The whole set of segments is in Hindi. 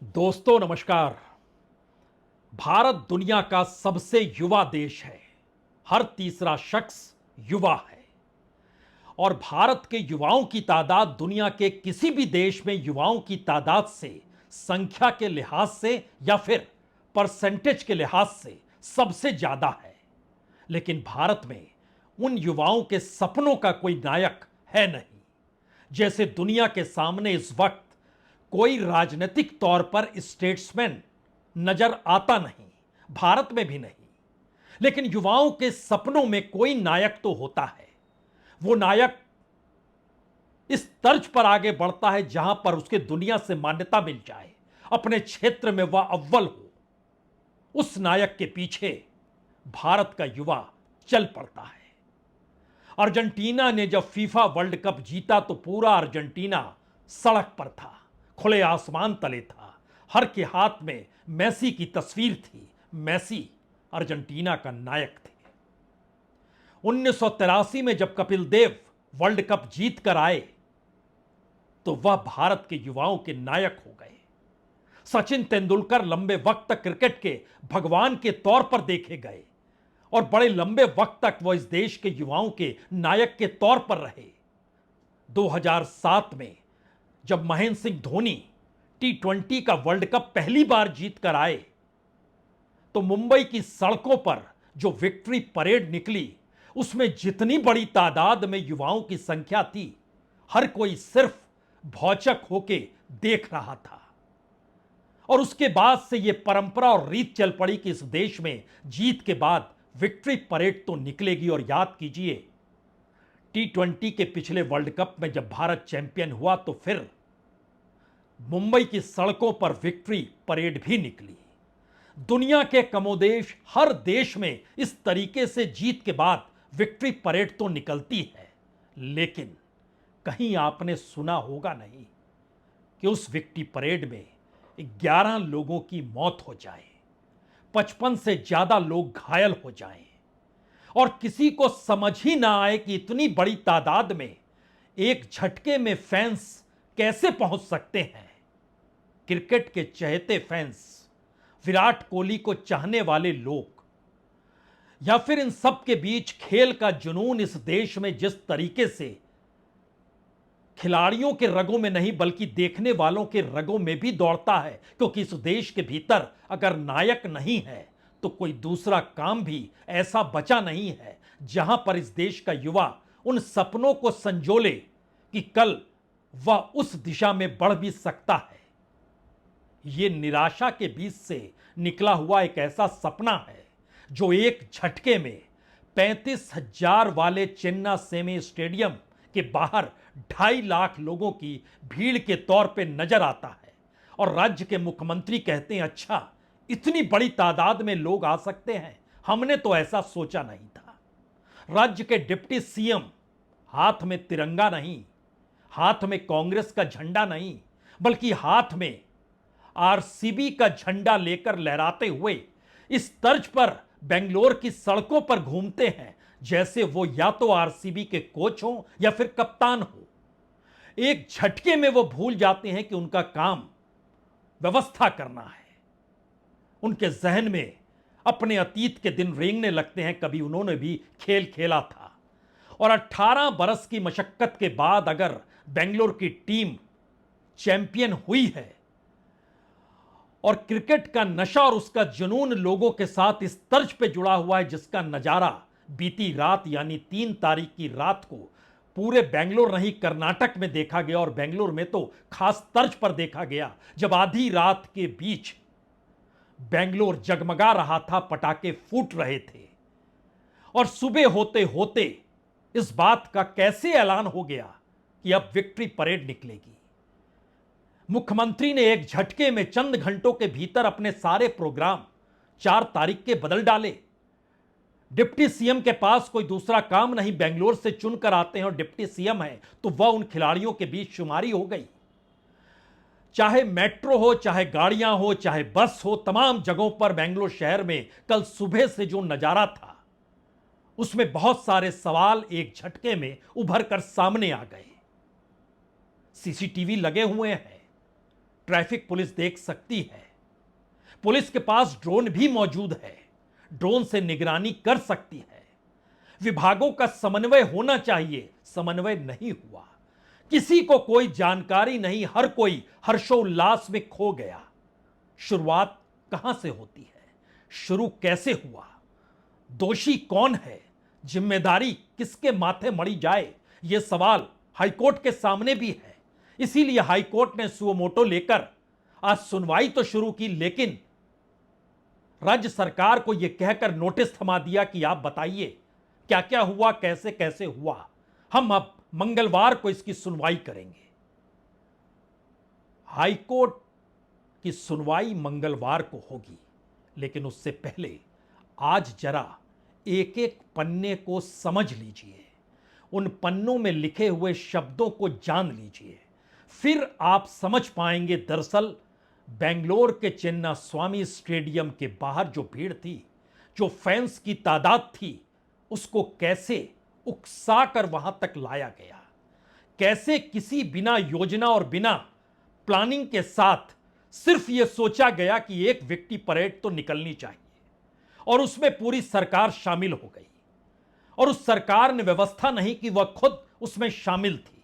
दोस्तों नमस्कार। भारत दुनिया का सबसे युवा देश है। हर तीसरा शख्स युवा है और भारत के युवाओं की तादाद दुनिया के किसी भी देश में युवाओं की तादाद से, संख्या के लिहाज से या फिर परसेंटेज के लिहाज से सबसे ज्यादा है। लेकिन भारत में उन युवाओं के सपनों का कोई नायक है नहीं। जैसे दुनिया के सामने इस वक्त कोई राजनीतिक तौर पर स्टेट्समैन नजर आता नहीं, भारत में भी नहीं। लेकिन युवाओं के सपनों में कोई नायक तो होता है। वो नायक इस तर्ज पर आगे बढ़ता है जहां पर उसके दुनिया से मान्यता मिल जाए, अपने क्षेत्र में वह अव्वल हो। उस नायक के पीछे भारत का युवा चल पड़ता है। अर्जेंटीना ने जब फीफा वर्ल्ड कप जीता तो पूरा अर्जेंटीना सड़क पर था, खुले आसमान तले था। हर के हाथ में मेसी की तस्वीर थी। मेसी अर्जेंटीना का नायक थे। 1983 में जब कपिल देव वर्ल्ड कप जीत कर आए तो वह भारत के युवाओं के नायक हो गए। सचिन तेंदुलकर लंबे वक्त तक क्रिकेट के भगवान के तौर पर देखे गए और बड़े लंबे वक्त तक वह इस देश के युवाओं के नायक के तौर पर रहे। 2007 में जब महेंद्र सिंह धोनी T20 का वर्ल्ड कप पहली बार जीत कर आए तो मुंबई की सड़कों पर जो विक्ट्री परेड निकली, उसमें जितनी बड़ी तादाद में युवाओं की संख्या थी, हर कोई सिर्फ भौचक होके देख रहा था। और उसके बाद से यह परंपरा और रीत चल पड़ी कि इस देश में जीत के बाद विक्ट्री परेड तो निकलेगी। और याद कीजिए, T20 के पिछले वर्ल्ड कप में जब भारत चैंपियन हुआ तो फिर मुंबई की सड़कों पर विक्ट्री परेड भी निकली। दुनिया के कमोदेश हर देश में इस तरीके से जीत के बाद विक्ट्री परेड तो निकलती है। लेकिन कहीं आपने सुना होगा नहीं कि उस विक्ट्री परेड में 11 लोगों की मौत हो जाए, 55 से ज्यादा लोग घायल हो जाएं और किसी को समझ ही ना आए कि इतनी बड़ी तादाद में एक झटके में फैंस कैसे पहुंच सकते हैं। क्रिकेट के चहेते फैंस, विराट कोहली को चाहने वाले लोग, या फिर इन सब के बीच खेल का जुनून इस देश में जिस तरीके से खिलाड़ियों के रगों में नहीं बल्कि देखने वालों के रगों में भी दौड़ता है, क्योंकि इस देश के भीतर अगर नायक नहीं है तो कोई दूसरा काम भी ऐसा बचा नहीं है जहां पर इस देश का युवा उन सपनों को संजोले कि कल वह उस दिशा में बढ़ भी सकता है। यह निराशा के बीच से निकला हुआ एक ऐसा सपना है जो एक झटके में 35,000 वाले चेन्नई सेमी स्टेडियम के बाहर 2.5 लाख लोगों की भीड़ के तौर पे नजर आता है। और राज्य के मुख्यमंत्री कहते हैं, अच्छा इतनी बड़ी तादाद में लोग आ सकते हैं, हमने तो ऐसा सोचा नहीं था। राज्य के डिप्टी सीएम हाथ में तिरंगा नहीं, हाथ में कांग्रेस का झंडा नहीं, बल्कि हाथ में आरसीबी का झंडा लेकर लहराते हुए इस तर्ज पर बेंगलोर की सड़कों पर घूमते हैं जैसे वो या तो आरसीबी के कोच हो या फिर कप्तान हो। एक झटके में वो भूल जाते हैं कि उनका काम व्यवस्था करना है। उनके जहन में अपने अतीत के दिन रेंगने लगते हैं, कभी उन्होंने भी खेल खेला था। और 18 बरस की मशक्कत के बाद अगर बेंगलोर की टीम चैंपियन हुई है और क्रिकेट का नशा और उसका जुनून लोगों के साथ इस तर्ज पे जुड़ा हुआ है, जिसका नजारा बीती रात यानी 3 तारीख की रात को पूरे बेंगलोर नहीं कर्नाटक में देखा गया। और बेंगलोर में तो खास तर्ज पर देखा गया जब आधी रात के बीच बेंगलोर जगमगा रहा था, पटाखे फूट रहे थे और सुबह होते होते इस बात का कैसे ऐलान हो गया कि अब विक्ट्री परेड निकलेगी। मुख्यमंत्री ने एक झटके में चंद घंटों के भीतर अपने सारे प्रोग्राम 4 तारीख के बदल डाले। डिप्टी सीएम के पास कोई दूसरा काम नहीं, बेंगलोर से चुनकर आते हैं और डिप्टी सीएम है तो वह उन खिलाड़ियों के बीच शुमारी हो गई। चाहे मेट्रो हो, चाहे गाड़ियां हो, चाहे बस हो, तमाम जगहों पर बेंगलोर शहर में कल सुबह से जो नजारा था उसमें बहुत सारे सवाल एक झटके में उभर कर सामने आ गए। सीसीटीवी लगे हुए हैं, ट्रैफिक पुलिस देख सकती है। पुलिस के पास ड्रोन भी मौजूद है, ड्रोन से निगरानी कर सकती है। विभागों का समन्वय होना चाहिए, समन्वय नहीं हुआ। किसी को कोई जानकारी नहीं, हर कोई हर्षोल्लास में खो गया। शुरुआत कहां से होती है, शुरू कैसे हुआ, दोषी कौन है, जिम्मेदारी किसके माथे मढ़ी जाए, यह सवाल हाईकोर्ट के सामने भी है। इसीलिए हाईकोर्ट ने सुओ मोटो लेकर आज सुनवाई तो शुरू की, लेकिन राज्य सरकार को यह कहकर नोटिस थमा दिया कि आप बताइए क्या क्या हुआ, कैसे कैसे हुआ। हम अब मंगलवार को इसकी सुनवाई करेंगे। हाईकोर्ट की सुनवाई मंगलवार को होगी, लेकिन उससे पहले आज जरा एक एक पन्ने को समझ लीजिए, उन पन्नों में लिखे हुए शब्दों को जान लीजिए। फिर आप समझ पाएंगे दरअसल बेंगलोर के चिन्ना स्वामी स्टेडियम के बाहर जो भीड़ थी, जो फैंस की तादाद थी, उसको कैसे उकसाकर वहां तक लाया गया। कैसे किसी बिना योजना और बिना प्लानिंग के साथ सिर्फ यह सोचा गया कि एक विक्ट्री परेड तो निकलनी चाहिए, और उसमें पूरी सरकार शामिल हो गई। और उस सरकार ने व्यवस्था नहीं की, वह खुद उसमें शामिल थी।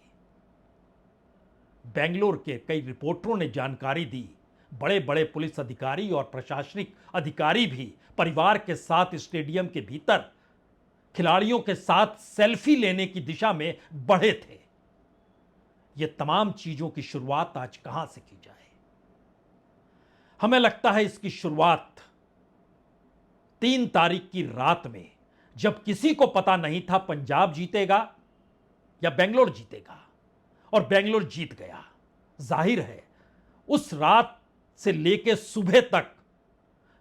बेंगलोर के कई रिपोर्टरों ने जानकारी दी, बड़े बड़े पुलिस अधिकारी और प्रशासनिक अधिकारी भी परिवार के साथ स्टेडियम के भीतर खिलाड़ियों के साथ सेल्फी लेने की दिशा में बढ़े थे। यह तमाम चीजों की शुरुआत आज कहां से की जाए? हमें लगता है इसकी शुरुआत 3 तारीख की रात में, जब किसी को पता नहीं था पंजाब जीतेगा या बेंगलोर जीतेगा, और बेंगलोर जीत गया। जाहिर है उस रात से लेकर सुबह तक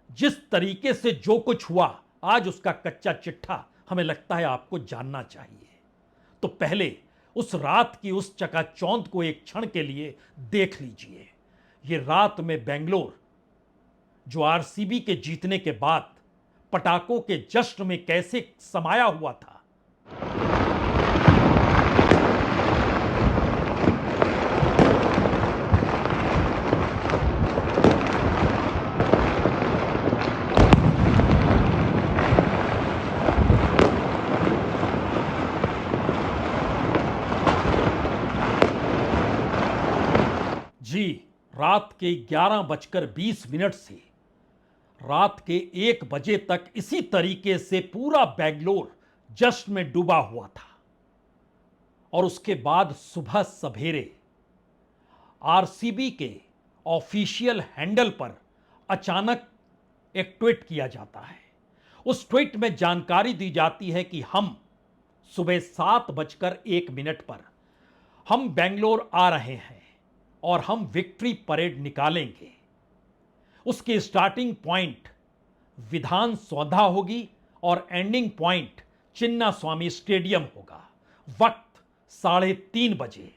जिस तरीके से जो कुछ हुआ, आज उसका कच्चा चिट्ठा हमें लगता है आपको जानना चाहिए। तो पहले उस रात की उस चकाचौंध को एक क्षण के लिए देख लीजिए। यह रात में बेंगलोर जो आरसीबी के जीतने के बाद पटाखों के जश्न में कैसे समाया हुआ था। जी, रात के 11:20 से रात के 1 बजे तक इसी तरीके से पूरा बेंगलोर जश्न में डूबा हुआ था। और उसके बाद सुबह सवेरे आरसीबी के ऑफिशियल हैंडल पर अचानक एक ट्वीट किया जाता है। उस ट्वीट में जानकारी दी जाती है कि हम सुबह 7:01 पर हम बेंगलोर आ रहे हैं और हम विक्ट्री परेड निकालेंगे। उसकी स्टार्टिंग पॉइंट विधान सौधा होगी और एंडिंग पॉइंट चिन्ना स्वामी स्टेडियम होगा। वक्त 3:30 बजे।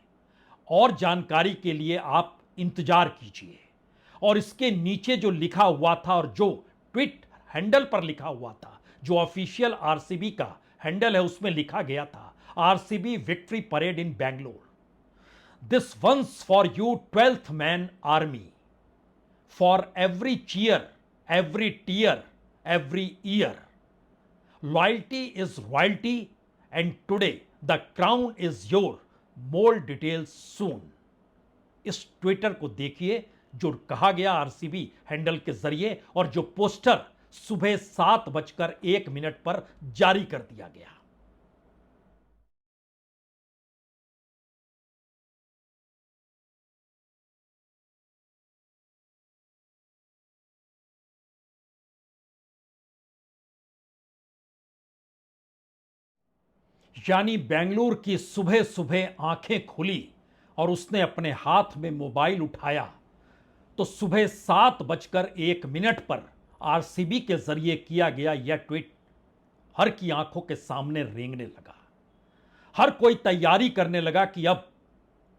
और जानकारी के लिए आप इंतजार कीजिए। और इसके नीचे जो लिखा हुआ था और जो ट्वीट हैंडल पर लिखा हुआ था, जो ऑफिशियल आरसीबी का हैंडल है, उसमें लिखा गया था RCB victory parade in Bangalore. This once for you 12th man army, for every cheer, every tear, every year. Loyalty is royalty and today the crown is your. More details soon. इस ट्विटर को देखिए जो कहा गया आरसीबी हैंडल के जरिए, और जो पोस्टर सुबह 7:01 पर जारी कर दिया गया। यानी बेंगलुरु की सुबह सुबह आंखें खुली और उसने अपने हाथ में मोबाइल उठाया तो सुबह 7:01 पर आरसीबी के जरिए किया गया यह ट्वीट हर की आंखों के सामने रेंगने लगा। हर कोई तैयारी करने लगा कि अब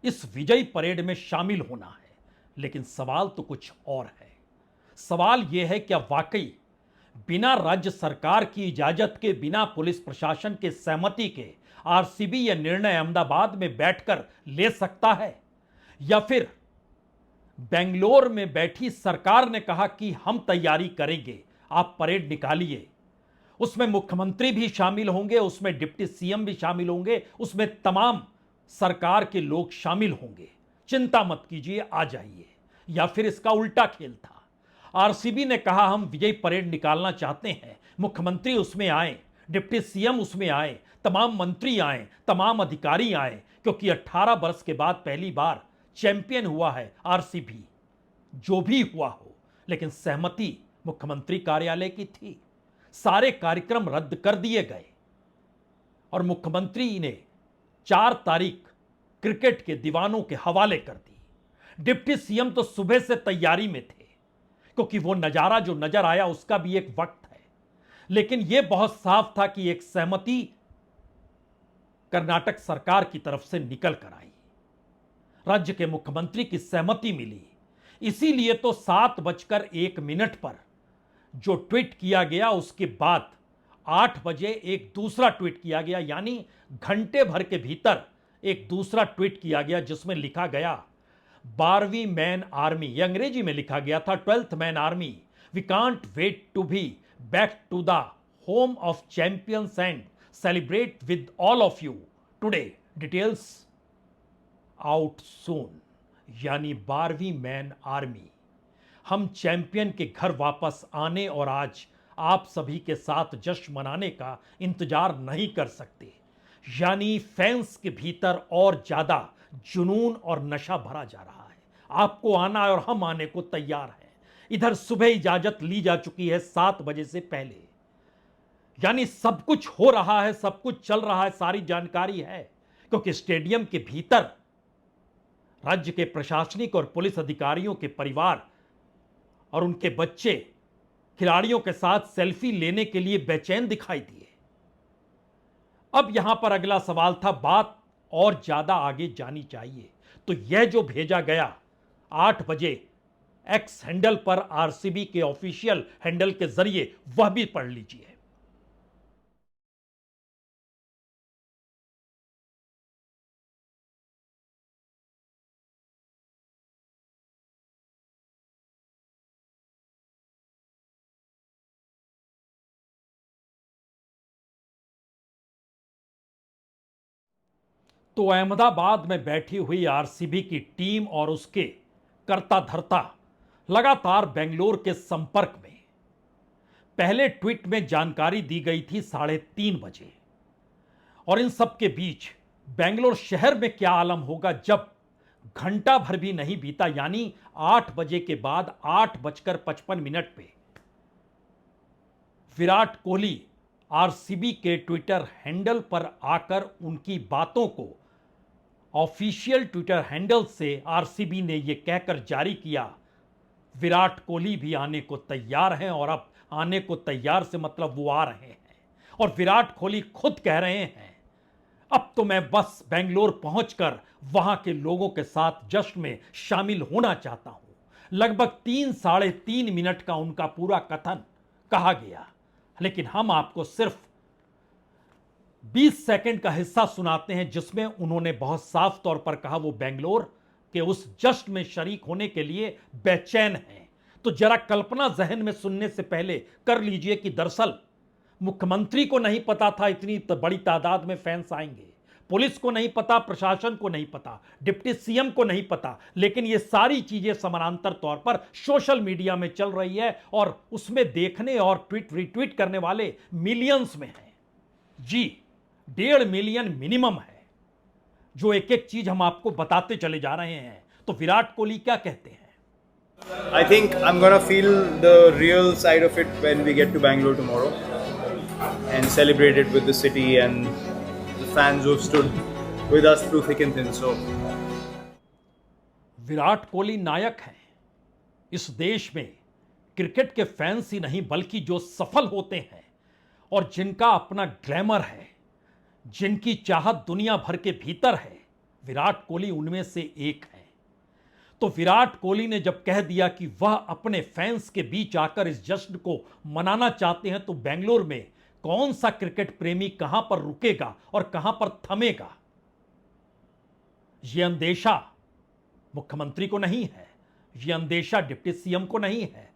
इस विजयी परेड में शामिल होना है। लेकिन सवाल तो कुछ और है। सवाल यह है, क्या वाकई बिना राज्य सरकार की इजाजत के, बिना पुलिस प्रशासन के सहमति के आरसीबी यह निर्णय अहमदाबाद में बैठकर ले सकता है, या फिर बेंगलोर में बैठी सरकार ने कहा कि हम तैयारी करेंगे, आप परेड निकालिए। उसमें मुख्यमंत्री भी शामिल होंगे, उसमें डिप्टी सीएम भी शामिल होंगे, उसमें तमाम सरकार के लोग शामिल होंगे, चिंता मत कीजिए, आ जाइए। या फिर इसका उल्टा खेल था। आरसीबी ने कहा हम विजय परेड निकालना चाहते हैं, मुख्यमंत्री उसमें आए, डिप्टी सीएम उसमें आए, तमाम मंत्री आए, तमाम अधिकारी आए, क्योंकि 18 वर्ष के बाद पहली बार चैंपियन हुआ है आरसीबी। जो भी हुआ हो, लेकिन सहमति मुख्यमंत्री कार्यालय की थी। सारे कार्यक्रम रद्द कर दिए गए और मुख्यमंत्री ने 4 तारीख क्रिकेट के दीवानों के हवाले कर दी। डिप्टी सीएम तो सुबह से तैयारी में थे, क्योंकि वो नजारा जो नजर आया उसका भी एक वक्त है। लेकिन यह बहुत साफ था कि एक सहमति कर्नाटक सरकार की तरफ से निकल कर आई, राज्य के मुख्यमंत्री की सहमति मिली। इसीलिए तो 7:01 पर जो ट्वीट किया गया, उसके बाद 8 बजे एक दूसरा ट्वीट किया गया, यानी घंटे भर के भीतर एक दूसरा ट्वीट किया गया, जिसमें लिखा गया 12वीं मैन आर्मी, यह अंग्रेजी में लिखा गया था, 12th man army, we can't wait to be back to the home of champions and celebrate with all of you today, details out soon. यानी 12वीं मैन आर्मी, हम चैंपियन के घर वापस आने और आज आप सभी के साथ जश्न मनाने का इंतजार नहीं कर सकते। यानी फैंस के भीतर और ज्यादा जुनून और नशा भरा जा रहा है। आपको आना है और हम आने को तैयार हैं। इधर सुबह इजाजत ली जा चुकी है 7 बजे से पहले, यानी सब कुछ हो रहा है, सब कुछ चल रहा है, सारी जानकारी है। क्योंकि स्टेडियम के भीतर राज्य के प्रशासनिक और पुलिस अधिकारियों के परिवार और उनके बच्चे खिलाड़ियों के साथ सेल्फी लेने के लिए बेचैन दिखाई दिए। अब यहां पर अगला सवाल था, बात और ज्यादा आगे जानी चाहिए तो यह जो भेजा गया 8 बजे एक्स हैंडल पर आरसीबी के ऑफिशियल हैंडल के जरिए, वह भी पढ़ लीजिए। तो अहमदाबाद में बैठी हुई आरसीबी की टीम और उसके कर्ता धर्ता लगातार बेंगलोर के संपर्क में। पहले ट्वीट में जानकारी दी गई थी 3:30 बजे, और इन सब के बीच बेंगलोर शहर में क्या आलम होगा जब घंटा भर भी नहीं बीता, यानी 8 बजे के बाद 8:55 पे विराट कोहली आरसीबी के ट्विटर हैंडल पर आकर उनकी बातों को ऑफिशियल ट्विटर हैंडल से आरसीबी ने यह कहकर जारी किया, विराट कोहली भी आने को तैयार हैं। और अब आने को तैयार से मतलब वो आ रहे हैं। और विराट कोहली खुद कह रहे हैं, अब तो मैं बस बेंगलोर पहुंचकर वहां के लोगों के साथ जश्न में शामिल होना चाहता हूं। लगभग 3-3.5 मिनट का उनका पूरा कथन कहा गया, लेकिन हम आपको सिर्फ 20 सेकंड का हिस्सा सुनाते हैं, जिसमें उन्होंने बहुत साफ तौर पर कहा वो बेंगलोर के उस जश्न में शरीक होने के लिए बेचैन हैं। तो जरा कल्पना जहन में सुनने से पहले कर लीजिए कि दरअसल मुख्यमंत्री को नहीं पता था इतनी बड़ी तादाद में फैंस आएंगे, पुलिस को नहीं पता, प्रशासन को नहीं पता, डिप्टी सीएम को नहीं पता, लेकिन ये सारी चीजें समानांतर तौर पर सोशल मीडिया में चल रही है और उसमें देखने और ट्वीट रिट्वीट करने वाले मिलियंस में हैं। जी, 1.5 मिलियन मिनिमम है। जो एक एक चीज हम आपको बताते चले जा रहे हैं। तो विराट कोहली क्या कहते हैं? I think I'm gonna feel the real side of it when we get to Bangalore tomorrow and celebrate it with the city and the fans who've stood with us through thick and thin. So Virat Kohli नायक हैं इस देश में। क्रिकेट के फैंस ही नहीं, बल्कि जो सफल होते हैं और जिनका अपना ग्लैमर है, जिनकी चाहत दुनिया भर के भीतर है, विराट कोहली उनमें से एक है। तो विराट कोहली ने जब कह दिया कि वह अपने फैंस के बीच आकर इस जश्न को मनाना चाहते हैं, तो बेंगलोर में कौन सा क्रिकेट प्रेमी कहां पर रुकेगा और कहां पर थमेगा? यह अंदेशा मुख्यमंत्री को नहीं है, ये अंदेशा डिप्टी सीएम को नहीं है,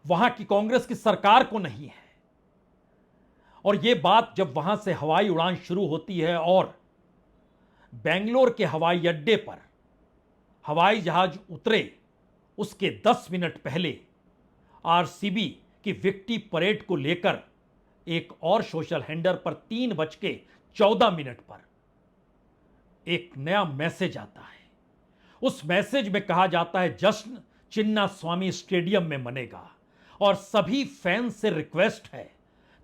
वहां की कांग्रेस की सरकार को नहीं है। और यह बात जब वहां से हवाई उड़ान शुरू होती है और बेंगलोर के हवाई अड्डे पर हवाई जहाज उतरे उसके 10 मिनट पहले आरसीबी की विक्ट्री परेड को लेकर एक और सोशल हैंडल पर 3:14 पर एक नया मैसेज आता है। उस मैसेज में कहा जाता है जश्न चिन्ना स्वामी स्टेडियम में मनेगा और सभी फैंस से रिक्वेस्ट है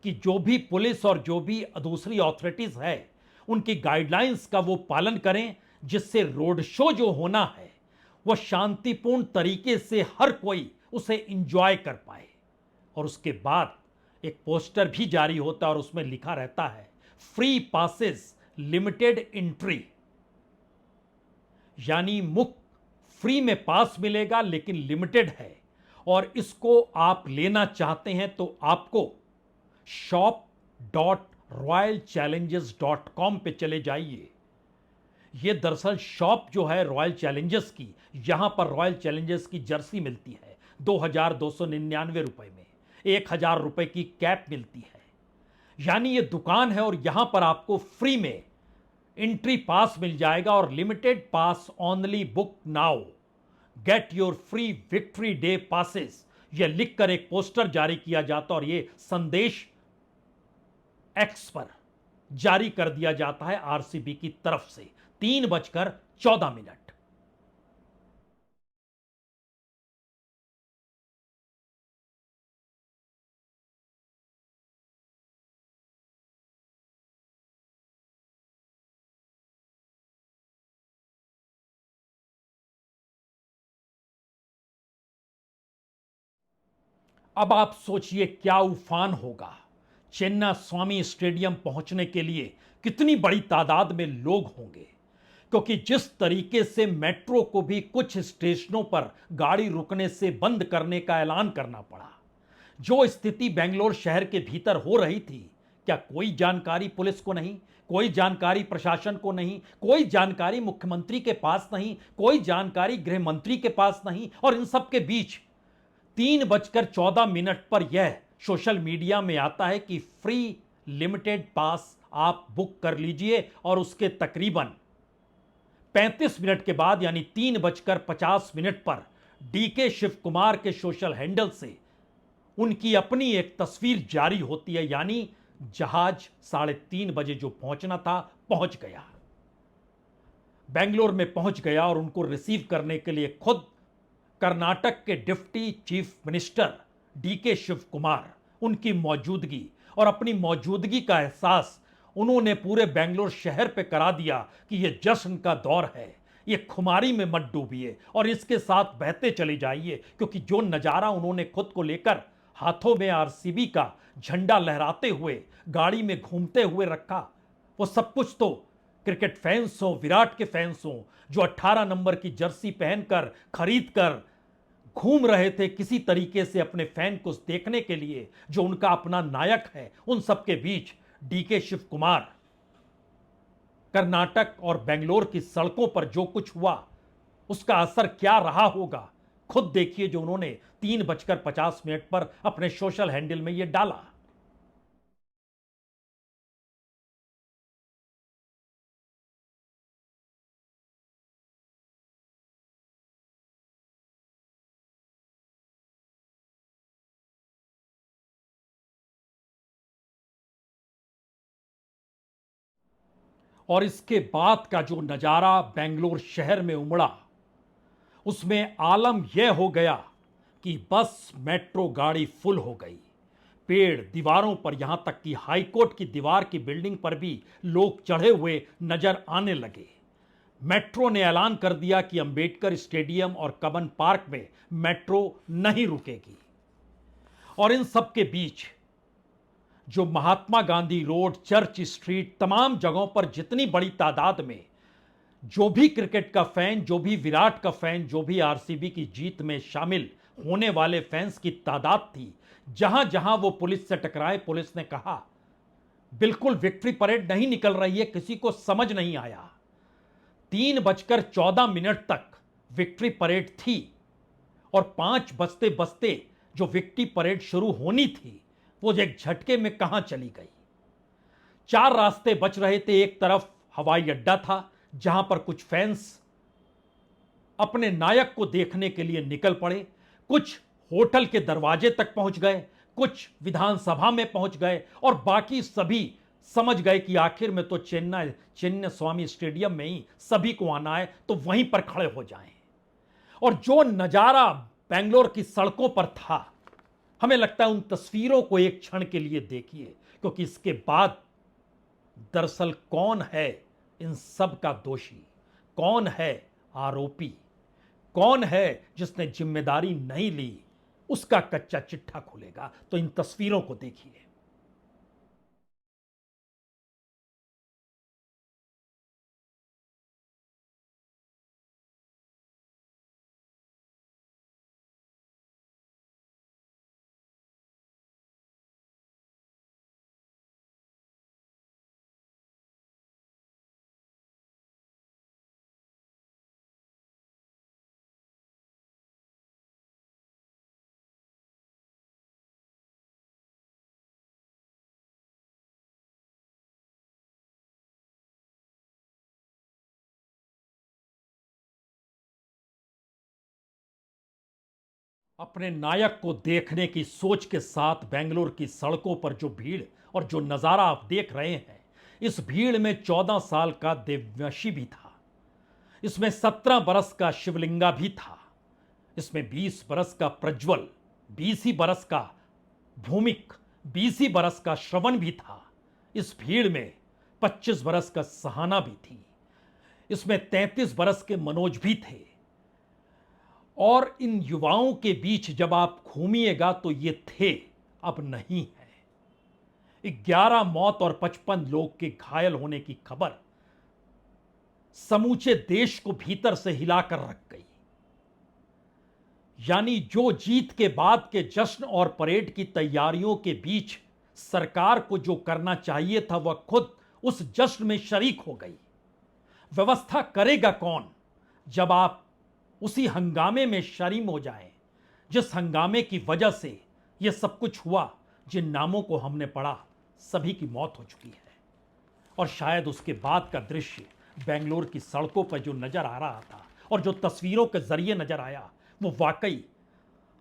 कि जो भी पुलिस और जो भी दूसरी अथॉरिटीज है उनकी गाइडलाइंस का वो पालन करें, जिससे रोड शो जो होना है वह शांतिपूर्ण तरीके से हर कोई उसे एंजॉय कर पाए। और उसके बाद एक पोस्टर भी जारी होता है और उसमें लिखा रहता है फ्री पासेस लिमिटेड एंट्री, यानी मुफ्त फ्री में पास मिलेगा लेकिन लिमिटेड है, और इसको आप लेना चाहते हैं तो आपको shop.royalchallenges.com पे चले जाइए। ये दरअसल शॉप जो है रॉयल चैलेंजर्स की, यहां पर रॉयल चैलेंजर्स की जर्सी मिलती है 2299 रुपए में, 1000 रुपए की कैप मिलती है। यानी ये दुकान है और यहां पर आपको फ्री में एंट्री पास मिल जाएगा और limited pass only book now, get your free victory day passes, यह लिखकर एक पोस्टर जारी किया जाता और यह संदेश एक्स पर जारी कर दिया जाता है आरसीबी की तरफ से 3:14। अब आप सोचिए क्या उफान होगा। चेन्नई स्वामी स्टेडियम पहुंचने के लिए कितनी बड़ी तादाद में लोग होंगे, क्योंकि जिस तरीके से मेट्रो को भी कुछ स्टेशनों पर गाड़ी रुकने से बंद करने का ऐलान करना पड़ा, जो स्थिति बेंगलोर शहर के भीतर हो रही थी, क्या कोई जानकारी पुलिस को नहीं, कोई जानकारी प्रशासन को नहीं, कोई जानकारी मुख्यमंत्री के पास नहीं, कोई जानकारी गृह मंत्री के पास नहीं। और इन सब के बीच 3:14 पर यह सोशल मीडिया में आता है कि फ्री लिमिटेड पास आप बुक कर लीजिए, और उसके तकरीबन 35 मिनट के बाद यानी 3:50 पर डीके शिव कुमार के सोशल हैंडल से उनकी अपनी एक तस्वीर जारी होती है, यानी जहाज 3:30 बजे जो पहुंचना था पहुंच गया, बेंगलोर में पहुंच गया। और उनको रिसीव करने के लिए खुद कर्नाटक के deputy chief minister DK Shivakumar, उनकी मौजूदगी और अपनी मौजूदगी का एहसास उन्होंने पूरे बेंगलोर शहर पे करा दिया कि यह जश्न का दौर है, ये खुमारी में मत डूबिए और इसके साथ बहते चले जाइए। क्योंकि जो नज़ारा उन्होंने खुद को लेकर हाथों में आरसीबी का झंडा लहराते हुए गाड़ी में घूमते हुए रखा, वो सब कुछ तो क्रिकेट फैंस हो, विराट के फैंस हो, जो 18 नंबर की जर्सी पहनकर खरीद कर घूम रहे थे किसी तरीके से अपने फैन को देखने के लिए, जो उनका अपना नायक है, उन सब के बीच डीके शिव कुमार कर्नाटक और बेंगलोर की सड़कों पर जो कुछ हुआ उसका असर क्या रहा होगा, खुद देखिए जो उन्होंने 3:50 पर अपने सोशल हैंडल में यह डाला। और इसके बाद का जो नजारा बेंगलोर शहर में उमड़ा, उसमें आलम यह हो गया कि बस मेट्रो गाड़ी फुल हो गई। पेड़ दीवारों पर, यहां तक कि हाईकोर्ट की दीवार की बिल्डिंग पर भी लोग चढ़े हुए नजर आने लगे। मेट्रो ने ऐलान कर दिया कि अंबेडकर स्टेडियम और कबन पार्क में मेट्रो नहीं रुकेगी। और इन सब के बीच जो Mahatma Gandhi road, church street, तमाम जगहों पर जितनी बड़ी तादाद में जो भी क्रिकेट का फैन, जो भी विराट का फैन, जो भी आरसीबी की जीत में शामिल होने वाले फैंस की तादाद थी, जहां जहां वो पुलिस से टकराए, पुलिस ने कहा बिल्कुल विक्ट्री परेड नहीं निकल रही है, किसी को समझ नहीं आया। 3:14 तक विक्ट्री परेड थी और 5 बजते बजते जो विक्ट्री परेड शुरू होनी थी वो एक झटके में कहां चली गई। 4 रास्ते बच रहे थे। एक तरफ हवाई अड्डा था जहां पर कुछ फैंस अपने नायक को देखने के लिए निकल पड़े, कुछ होटल के दरवाजे तक पहुंच गए, कुछ विधानसभा में पहुंच गए और बाकी सभी समझ गए कि आखिर में तो चिन्न स्वामी स्टेडियम में ही सभी को आना है, तो वहीं पर खड़े हो जाएं। और जो नजारा बेंगलोर की सड़कों पर था, हमें लगता है उन तस्वीरों को एक क्षण के लिए देखिए, क्योंकि इसके बाद दरअसल कौन है इन सब का दोषी, कौन है आरोपी, कौन है जिसने जिम्मेदारी नहीं ली, उसका कच्चा चिट्ठा खुलेगा। तो इन तस्वीरों को देखिए। अपने नायक को देखने की सोच के साथ बेंगलोर की सड़कों पर जो भीड़ और जो नजारा आप देख रहे हैं, इस भीड़ में 14 साल का देववंशी भी था, इसमें 17 बरस का शिवलिंगा भी था, इसमें 20 बरस का प्रज्वल, 20 ही बरस का भूमिक, 20 ही बरस का श्रवण भी था। इस भीड़ में 25 बरस का सहाना भी थी, इसमें 33 बरस के मनोज भी थे। और इन युवाओं के बीच जब आप घूमिएगा तो ये थे, अब नहीं है। 11 मौत और 55 लोग के घायल होने की खबर समूचे देश को भीतर से हिलाकर रख गई। यानी जो जीत के बाद के जश्न और परेड की तैयारियों के बीच सरकार को जो करना चाहिए था, वह खुद उस जश्न में शरीक हो गई। व्यवस्था करेगा कौन जब आप उसी हंगामे में शरीक हो जाएं, जिस हंगामे की वजह से यह सब कुछ हुआ। जिन नामों को हमने पढ़ा, सभी की मौत हो चुकी है। और शायद उसके बाद का दृश्य बेंगलोर की सड़कों पर जो नजर आ रहा था और जो तस्वीरों के जरिए नजर आया, वो वाकई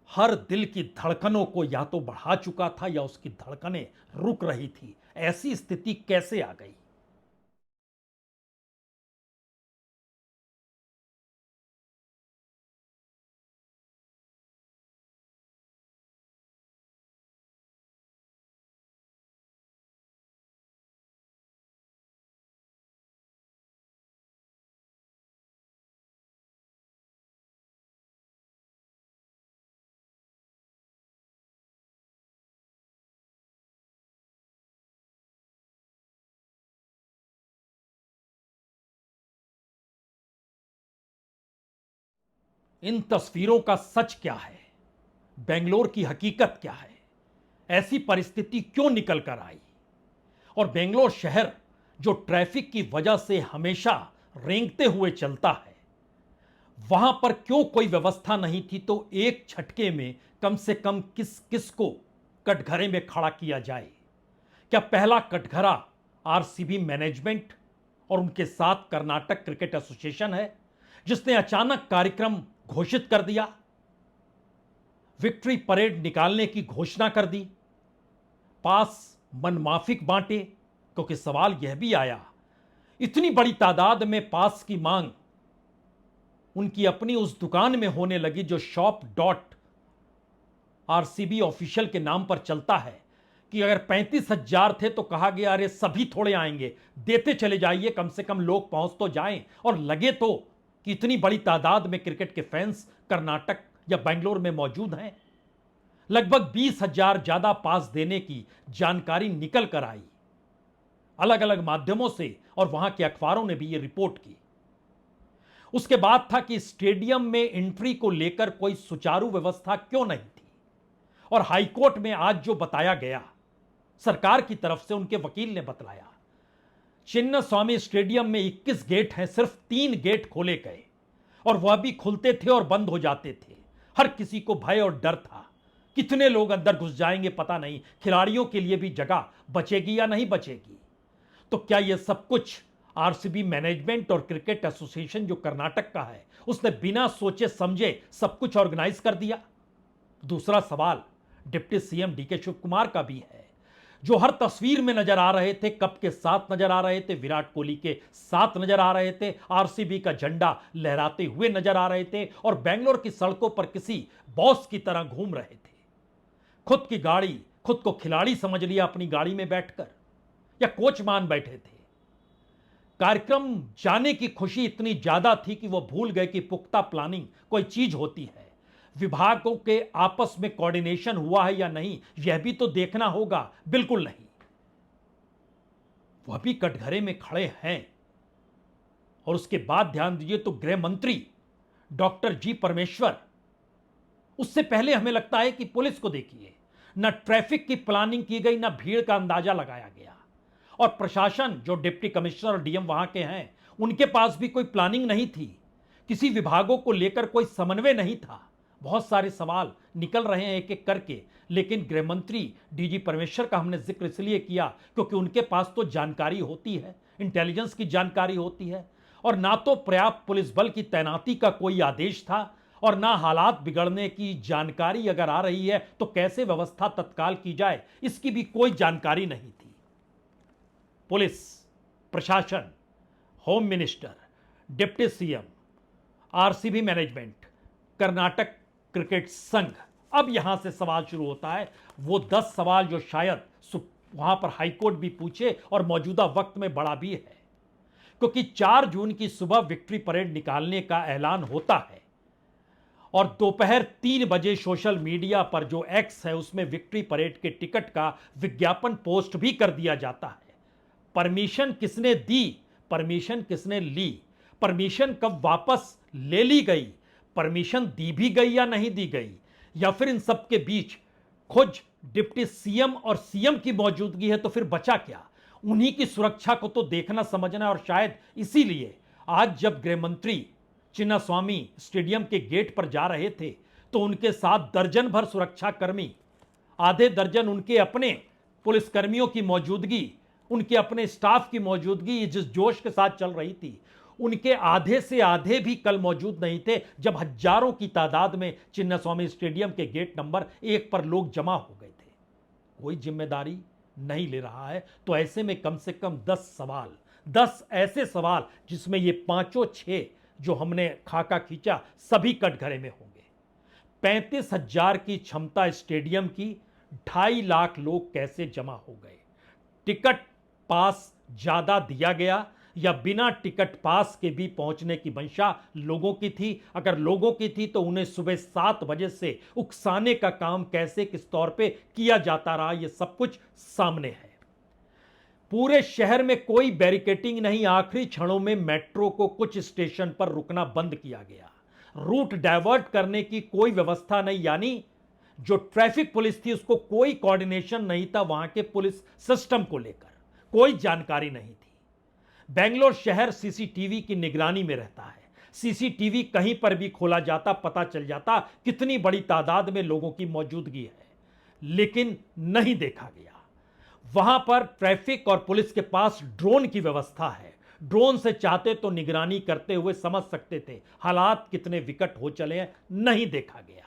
हर दिल की धड़कनों को या तो बढ़ा चुका था या उसकी धड़कनें रुक रही थी। ऐसी स्थिति कैसे आ गई? इन तस्वीरों का सच क्या है? बेंगलोर की हकीकत क्या है? ऐसी परिस्थिति क्यों निकल कर आई? और बेंगलोर शहर जो ट्रैफिक की वजह से हमेशा रेंगते हुए चलता है, वहां पर क्यों कोई व्यवस्था नहीं थी? तो एक झटके में कम से कम किस किस को कटघरे में खड़ा किया जाए? क्या पहला कटघरा आरसीबी मैनेजमेंट और उनके साथ कर्नाटक क्रिकेट एसोसिएशन है, जिसने अचानक कार्यक्रम घोषित कर दिया, विक्ट्री परेड निकालने की घोषणा कर दी, पास मनमाफिक बांटे? क्योंकि सवाल यह भी आया, इतनी बड़ी तादाद में पास की मांग उनकी अपनी उस दुकान में होने लगी जो shop.rcb ऑफिशियल के नाम पर चलता है, कि अगर 35,000 थे तो कहा गया अरे सभी थोड़े आएंगे, देते चले जाइए, कम से कम लोग पहुंच तो जाएं। और लगे तो कि इतनी बड़ी तादाद में क्रिकेट के फैंस कर्नाटक या बेंगलोर में मौजूद हैं। लगभग 20,000 ज्यादा पास देने की जानकारी निकल कर आई अलग अलग माध्यमों से, और वहां के अखबारों ने भी यह रिपोर्ट की। उसके बाद था कि स्टेडियम में एंट्री को लेकर कोई सुचारू व्यवस्था क्यों नहीं थी। और हाईकोर्ट में आज जो बताया गया सरकार की तरफ से, उनके वकील ने बतलाया, चिन्न स्वामी स्टेडियम में 21 गेट हैं, सिर्फ 3 गेट खोले गए और वह भी खुलते थे और बंद हो जाते थे। हर किसी को भय और डर था। कितने लोग अंदर घुस जाएंगे पता नहीं, खिलाड़ियों के लिए भी जगह बचेगी या नहीं बचेगी। तो क्या यह सब कुछ आरसीबी मैनेजमेंट और क्रिकेट एसोसिएशन जो कर्नाटक का है, उसने बिना सोचे समझे सब कुछ ऑर्गेनाइज कर दिया? दूसरा सवाल deputy CM DK Shivakumar का भी है, जो हर तस्वीर में नजर आ रहे थे, कप के साथ नजर आ रहे थे, विराट कोहली के साथ नजर आ रहे थे, आरसीबी का झंडा लहराते हुए नजर आ रहे थे और बेंगलोर की सड़कों पर किसी बॉस की तरह घूम रहे थे। खुद की गाड़ी, खुद को खिलाड़ी समझ लिया अपनी गाड़ी में बैठकर, या कोच मान बैठे थे। कार्यक्रम जाने की खुशी इतनी ज्यादा थी कि वह भूल गए कि पुख्ता प्लानिंग कोई चीज होती है। विभागों के आपस में कोऑर्डिनेशन हुआ है या नहीं, यह भी तो देखना होगा। बिल्कुल नहीं। वह भी कटघरे में खड़े हैं। और उसके बाद ध्यान दीजिए तो गृह मंत्री डॉक्टर जी परमेश्वर, उससे पहले हमें लगता है कि पुलिस को देखिए, न ट्रैफिक की प्लानिंग की गई, न भीड़ का अंदाजा लगाया गया। और प्रशासन, जो डिप्टी कमिश्नर और डीएम वहां के हैं, उनके पास भी कोई प्लानिंग नहीं थी। किसी विभागों को लेकर कोई समन्वय नहीं था। बहुत सारे सवाल निकल रहे हैं एक एक करके, लेकिन गृह मंत्री डीजी परमेश्वर का हमने जिक्र इसलिए किया क्योंकि उनके पास तो जानकारी होती है, इंटेलिजेंस की जानकारी होती है। और ना तो पर्याप्त पुलिस बल की तैनाती का कोई आदेश था, और ना हालात बिगड़ने की जानकारी अगर आ रही है तो कैसे व्यवस्था तत्काल की जाए, इसकी भी कोई जानकारी नहीं थी। पुलिस, प्रशासन, home minister, deputy CM, RCB management, Karnataka cricket संघ, अब यहां से सवाल शुरू होता है, वो 10 सवाल जो शायद वहां पर हाईकोर्ट भी पूछे और मौजूदा वक्त में बड़ा भी है। क्योंकि 4 जून की सुबह विक्ट्री परेड निकालने का ऐलान होता है और दोपहर 3 बजे सोशल मीडिया पर जो एक्स है उसमें विक्ट्री परेड के टिकट का विज्ञापन पोस्ट भी कर दिया जाता है। परमिशन किसने दी, परमिशन किसने ली, परमिशन कब वापस ले ली गई, परमिशन दी भी गई या नहीं दी गई, या फिर इन सब के बीच खुद डिप्टी सीएम और सीएम की मौजूदगी है, तो फिर बचा क्या? उन्हीं की सुरक्षा को तो देखना समझना। और शायद इसीलिए आज जब गृह मंत्री चिन्नास्वामी स्टेडियम के गेट पर जा रहे थे तो उनके साथ दर्जन भर सुरक्षा कर्मी, आधे दर्जन उनके अपने पुलिसकर्मियों की मौजूदगी, उनके अपने स्टाफ की मौजूदगी जिस जोश के साथ चल रही थी, उनके आधे से आधे भी कल मौजूद नहीं थे जब हजारों की तादाद में चिन्नास्वामी स्टेडियम के गेट नंबर 1 पर लोग जमा हो गए थे। कोई जिम्मेदारी नहीं ले रहा है, तो ऐसे में कम से कम 10 सवाल, 10 ऐसे सवाल जिसमें ये 5-6 जो हमने खाका खींचा सभी कटघरे में होंगे। 35,000 की क्षमता स्टेडियम की, 2.5 लाख लोग कैसे जमा हो गए? टिकट पास ज्यादा दिया गया या बिना टिकट पास के भी पहुंचने की मंशा लोगों की थी? अगर लोगों की थी तो उन्हें सुबह 7 बजे से उकसाने का काम कैसे, किस तौर पे किया जाता रहा, यह सब कुछ सामने है। पूरे शहर में कोई बैरिकेटिंग नहीं। आखिरी क्षणों में मेट्रो को कुछ स्टेशन पर रुकना बंद किया गया। रूट डाइवर्ट करने की कोई व्यवस्था नहीं, यानी जो ट्रैफिक पुलिस थी उसको कोई कोऑर्डिनेशन नहीं था, वहां के पुलिस सिस्टम को लेकर कोई जानकारी नहीं थी। बेंगलोर शहर सीसीटीवी की निगरानी में रहता है। सीसीटीवी कहीं पर भी खोला जाता, पता चल जाता कितनी बड़ी तादाद में लोगों की मौजूदगी है, लेकिन नहीं देखा गया। वहां पर ट्रैफिक और पुलिस के पास ड्रोन की व्यवस्था है। ड्रोन से चाहते तो निगरानी करते हुए समझ सकते थे हालात कितने विकट हो चले हैं, नहीं देखा गया।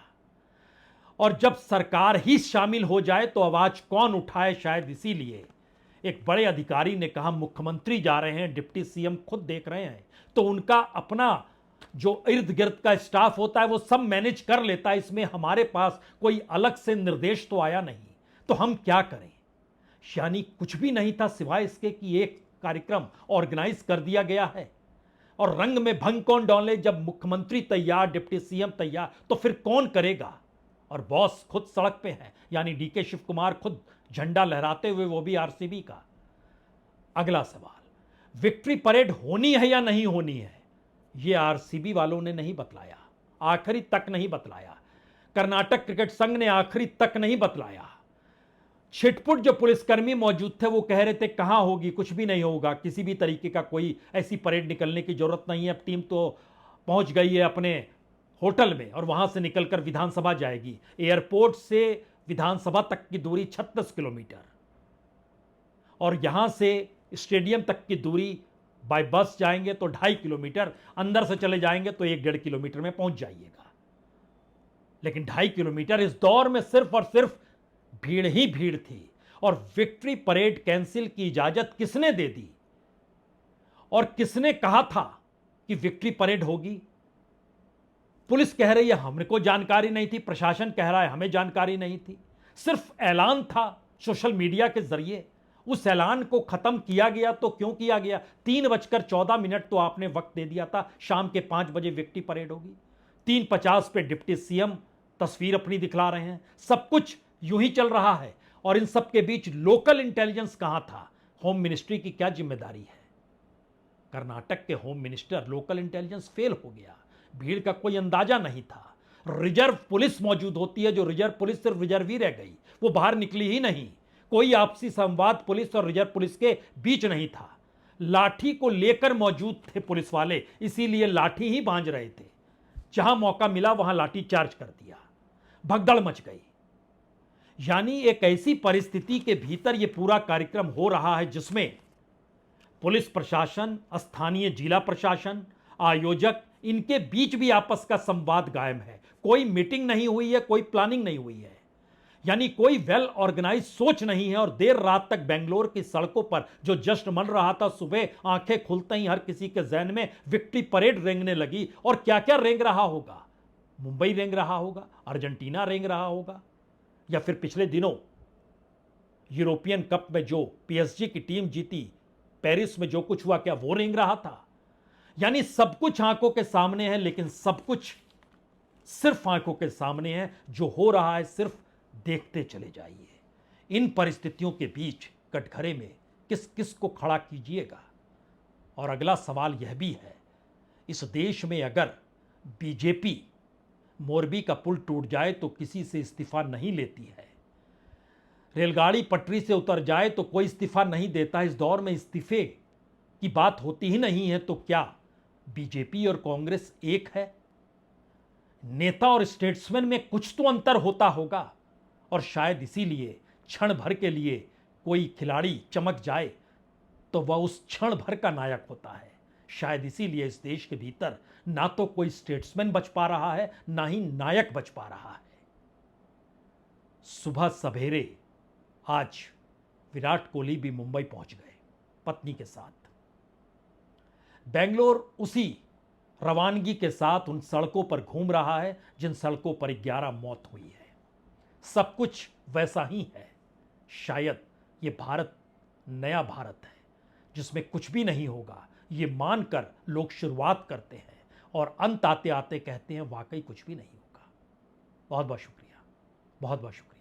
और जब सरकार ही शामिल हो जाए तो आवाज कौन उठाए? शायद इसीलिए एक बड़े अधिकारी ने कहा मुख्यमंत्री जा रहे हैं, डिप्टी सीएम खुद देख रहे हैं, तो उनका अपना जो इर्द गिर्द का स्टाफ होता है वो सब मैनेज कर लेता है, इसमें हमारे पास कोई अलग से निर्देश तो आया नहीं, तो हम क्या करें? यानी कुछ भी नहीं था सिवाय इसके कि एक कार्यक्रम ऑर्गेनाइज कर दिया गया है और रंग में भंग कौन डाले? जब मुख्यमंत्री तैयार, डिप्टी सीएम तैयार, तो फिर कौन करेगा? और बॉस खुद सड़क पे है, यानी डीके शिव कुमार खुद झंडा लहराते हुए, वो भी आरसीबी का। अगला सवाल, विक्ट्री परेड होनी है या नहीं होनी है? ये आरसीबी वालों ने नहीं बतलाया, आखिरी तक नहीं बतलाया। कर्नाटक क्रिकेट संघ ने आखिरी तक नहीं बतलाया। छिटपुट जो पुलिसकर्मी मौजूद थे वो कह रहे थे कहां होगी, कुछ भी नहीं होगा, किसी भी तरीके का कोई ऐसी परेड निकलने की जरूरत नहीं है, अब टीम तो पहुंच गई है अपने होटल में और वहां से निकलकर विधानसभा जाएगी। एयरपोर्ट से विधानसभा तक की दूरी 36 किलोमीटर और यहां से स्टेडियम तक की दूरी बाय बस जाएंगे तो 2.5 किलोमीटर, अंदर से चले जाएंगे तो 1-1.5 किलोमीटर में पहुंच जाइएगा। लेकिन 2.5 किलोमीटर इस दौर में सिर्फ और सिर्फ भीड़ ही भीड़ थी। और विक्ट्री परेड कैंसिल की इजाजत किसने दे दी और किसने कहा था कि विक्ट्री परेड होगी? पुलिस कह रही है हमको जानकारी नहीं थी, प्रशासन कह रहा है हमें जानकारी नहीं थी। सिर्फ ऐलान था सोशल मीडिया के जरिए। उस ऐलान को खत्म किया गया तो क्यों किया गया? 3:14 तो आपने वक्त दे दिया था, शाम के 5 बजे विक्ट्री परेड होगी। 3:50 पे डिप्टी सीएम तस्वीर अपनी दिखला रहे हैं। सब कुछ यूं ही चल रहा है और इन सब के बीच लोकल इंटेलिजेंस कहां था? होम मिनिस्ट्री की क्या जिम्मेदारी है? कर्नाटक के home minister local intelligence fail हो गया। भीड़ का कोई अंदाजा नहीं था। रिजर्व पुलिस मौजूद होती है, जो रिजर्व पुलिस सिर्फ रिजर्व ही रह गई, वो बाहर निकली ही नहीं। कोई आपसी संवाद पुलिस और रिजर्व पुलिस के बीच नहीं था। लाठी को लेकर मौजूद थे पुलिस वाले, इसीलिए लाठी ही बांध रहे थे। जहां मौका मिला वहां लाठी चार्ज कर दिया, भगदड़ मच गई। यानी एक ऐसी परिस्थिति के भीतर यह पूरा कार्यक्रम हो रहा है जिसमें पुलिस प्रशासन, स्थानीय जिला प्रशासन, आयोजक, इनके बीच भी आपस का संवाद कायम है। कोई मीटिंग नहीं हुई है, कोई प्लानिंग नहीं हुई है, यानी कोई वेल ऑर्गेनाइज सोच नहीं है। और देर रात तक बेंगलोर की सड़कों पर जो जश्न मन रहा था, सुबह आंखें खुलते ही हर किसी के जहन में विक्ट्री परेड रेंगने लगी। और क्या क्या रेंग रहा होगा? मुंबई रेंग रहा होगा, अर्जेंटीना रेंग रहा होगा, या फिर पिछले दिनों यूरोपियन कप में जो पीएसजी की टीम जीती, पेरिस में जो कुछ हुआ, क्या वो रेंग रहा था? यानी सब कुछ आंखों के सामने है, लेकिन सब कुछ सिर्फ आंखों के सामने है। जो हो रहा है सिर्फ देखते चले जाइए। इन परिस्थितियों के बीच कटघरे में किस किस को खड़ा कीजिएगा? और अगला सवाल यह भी है, इस देश में अगर बीजेपी मोरबी का पुल टूट जाए तो किसी से इस्तीफा नहीं लेती है, रेलगाड़ी पटरी से उतर जाए तो कोई इस्तीफा नहीं देता। इस दौर में इस्तीफे की बात होती ही नहीं है, तो क्या बीजेपी और कांग्रेस एक है? नेता और स्टेट्समैन में कुछ तो अंतर होता होगा, और शायद इसीलिए क्षण भर के लिए कोई खिलाड़ी चमक जाए तो वह उस क्षण भर का नायक होता है। शायद इसीलिए इस देश के भीतर ना तो कोई स्टेट्समैन बच पा रहा है, ना ही नायक बच पा रहा है। सुबह सवेरे आज विराट कोहली भी मुंबई पहुंच गए पत्नी के साथ। बेंगलोर उसी रवानगी के साथ उन सड़कों पर घूम रहा है जिन सड़कों पर 11 मौत हुई है। सब कुछ वैसा ही है। शायद ये भारत नया भारत है जिसमें कुछ भी नहीं होगा, ये मानकर लोग शुरुआत करते हैं और अंत आते आते कहते हैं वाकई कुछ भी नहीं होगा। बहुत बहुत शुक्रिया, बहुत बहुत शुक्रिया।